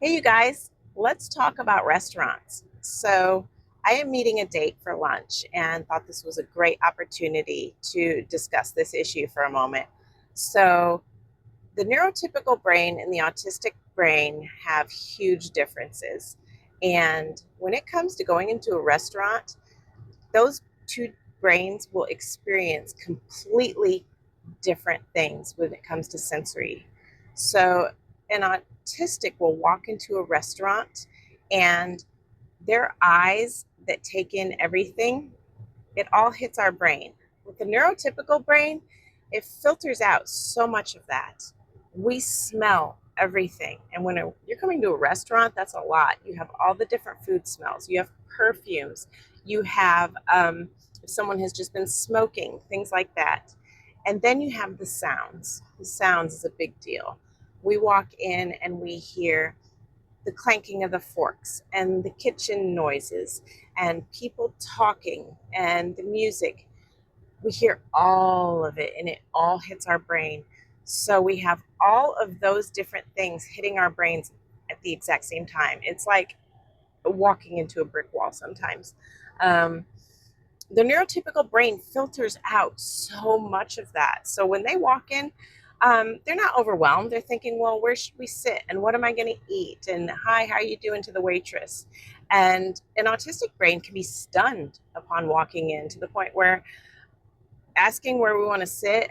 Hey, you guys, let's talk about restaurants. So, I am meeting a date for lunch and thought this was a great opportunity to discuss this issue for a moment. So, the neurotypical brain and the autistic brain have huge differences. And when it comes to going into a restaurant, those two brains will experience completely different things when it comes to sensory. So, an autistic will walk into a restaurant and their eyes that take in everything, it all hits our brain. With the neurotypical brain, it filters out so much of that. We smell everything. And when you're coming to a restaurant, that's a lot. You have all the different food smells, you have perfumes, you have, if someone has just been smoking, things like that. And then you have the sounds. The sounds is a big deal. We walk in and we hear the clanking of the forks and the kitchen noises and people talking and the music. We hear all of it and it all hits our brain. So we have all of those different things hitting our brains at the exact same time. It's like walking into a brick wall sometimes. Um, the neurotypical brain filters out so much of that. So when they walk in, they're not overwhelmed. They're thinking, well, where should we sit? And what am I going to eat? And hi, how are you doing to the waitress? And an autistic brain can be stunned upon walking in to the point where asking where we want to sit,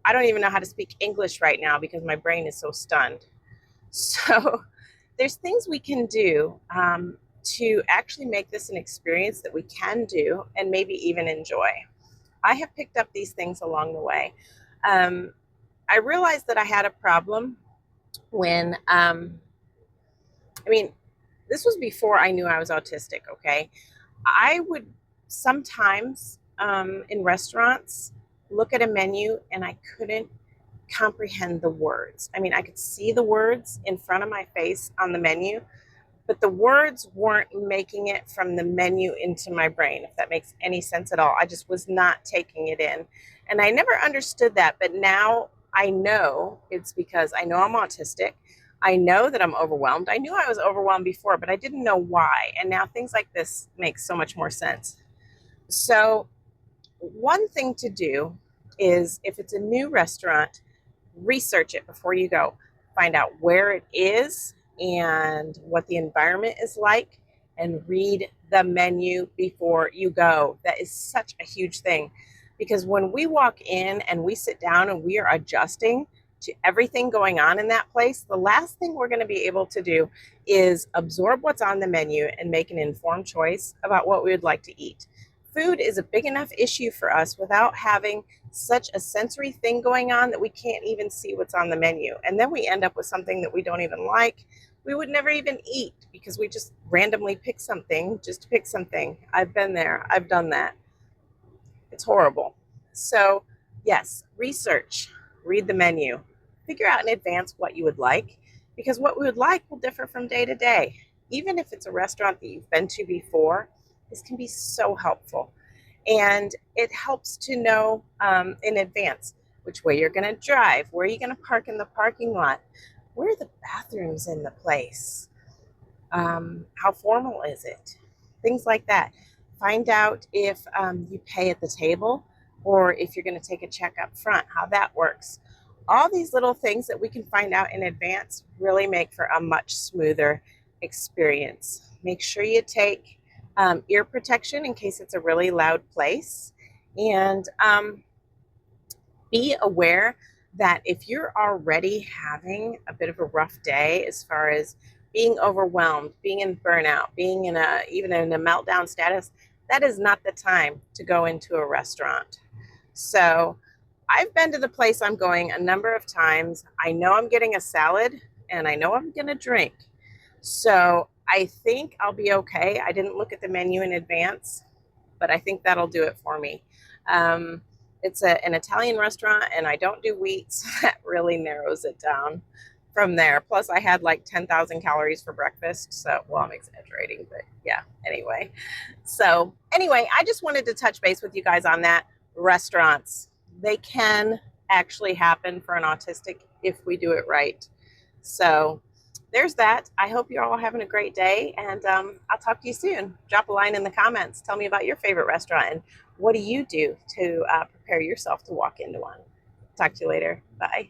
I don't even know how to speak English right now because my brain is so stunned. So there's things we can do to actually make this an experience that we can do and maybe even enjoy. I have picked up these things along the way. Um, I realized that I had a problem when, I mean, this was before I knew I was autistic, okay? I would sometimes in restaurants look at a menu and I couldn't comprehend the words. I mean, I could see the words in front of my face on the menu, but the words weren't making it from the menu into my brain, if that makes any sense at all. I just was not taking it in. And I never understood that, but now I know it's because I know I'm autistic. I know that I'm overwhelmed. I knew I was overwhelmed before, but I didn't know why. And now things like this make so much more sense. So, one thing to do is if it's a new restaurant, research it before you go. Find out where it is and what the environment is like, and read the menu before you go. That is such a huge thing because when we walk in and we sit down and we are adjusting to everything going on in that place, the last thing we're going to be able to do is absorb what's on the menu and make an informed choice about what we would like to eat. Food is a big enough issue for us without having such a sensory thing going on that we can't even see what's on the menu. And then we end up with something that we don't even like. We would never even eat because we just randomly pick something just to pick something. I've been there. I've done that. It's horrible. So, yes, research, read the menu, figure out in advance what you would like because what we would like will differ from day to day. Even if it's a restaurant that you've been to before, this can be so helpful. And it helps to know in advance which way you're going to drive, where are you going to park in the parking lot, where are the bathrooms in the place, how formal is it, things like that. Find out if you pay at the table or if you're going to take a check up front, how that works. All these little things that we can find out in advance really make for a much smoother experience. Make sure you take ear protection in case it's a really loud place. And be aware that if you're already having a bit of a rough day as far as being overwhelmed, being in burnout, being in a even in a meltdown status, that is not the time to go into a restaurant. So I've been to the place I'm going a number of times. I know I'm getting a salad and I know I'm going to drink. So I think I'll be okay. I didn't look at the menu in advance, but I think that'll do it for me. It's an Italian restaurant and I don't do wheat, so that really narrows it down from there. Plus, I had like 10,000 calories for breakfast. So, well, I'm exaggerating, but yeah, anyway. So, anyway, I just wanted to touch base with you guys on that. Restaurants, they can actually happen for an autistic if we do it right. So, there's that. I hope you're all having a great day, and I'll talk to you soon. Drop a line in the comments. Tell me about your favorite restaurant and what do you do to prepare yourself to walk into one. Talk to you later. Bye.